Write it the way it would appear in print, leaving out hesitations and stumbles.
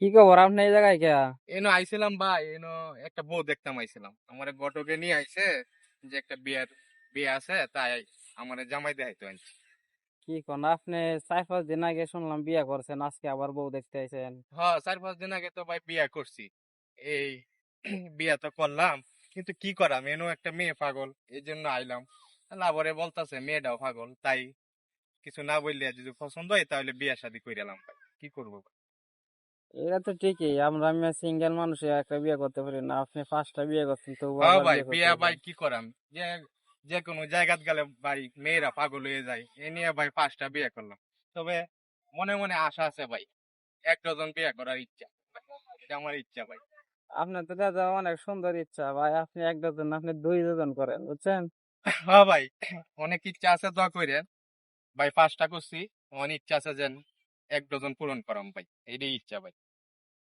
কি খবর আপনি এই জায়গায় কে? এনো আইছিলাম ভাই, এনো একটা বউ দেখতাম আইছিলাম। আমার ঘটকে নিয়ে আইছে যে একটা বিয়ে আছে, তাই আমার জামাই দেখাইতো আনছি। কি কোন আপনি 4-5 দিন আগে শুনলাম বিয়ে করছেন, আজকে আবার বউ দেখতে আইছেন। হ্যাঁ, 4-5 দিন আগে তো ভাই বিয়ে করছি। এই বিয়ে তো করলাম, কিন্তু কি করাম, এনো একটা মেয়ে পাগল, এই জন্য আইলাম। লাবরে বলতাছে মেয়েটাও পাগল, তাই কিছু না বললে যদি পছন্দ হয় তাহলে বিয়ে শাদী কইরালাম ভাই। কি করবো ভাই? এটা তো ঠিকই, আমি সিঙ্গেল মানুষ একটা বিয়ে করতে পারি না, আপনি 5টা বিয়ে করছেন তবু হ্যাঁ আবার ভাই, বিয়ে করতে বিয়া ভাই আইছেন। কি করাম, যে যে কোনো জায়গাত গেলে ভাই মেয়েরা পাগল হয়ে যায়, এ নিয়ে ভাই 5টা বিয়ে করলাম। তবে মনে মনে আশা আছে ভাই, 1 ডজন বিয়ে করার ইচ্ছা, এটা আমার ইচ্ছা ভাই। আপনার তো দাদা অনেক সুন্দর ইচ্ছা ভাই, আপনি 1 ডজন আপনি 2 ডজন করেন বুঝছেন। হ্যাঁ ভাই, অনেক ইচ্ছা আছে, দোয়া কইরেন ভাই। 5টা করছি, অনেক ইচ্ছা আছে যেন 1 ডজন পূরণ করাম ভাই, এটাই ইচ্ছা ভাই।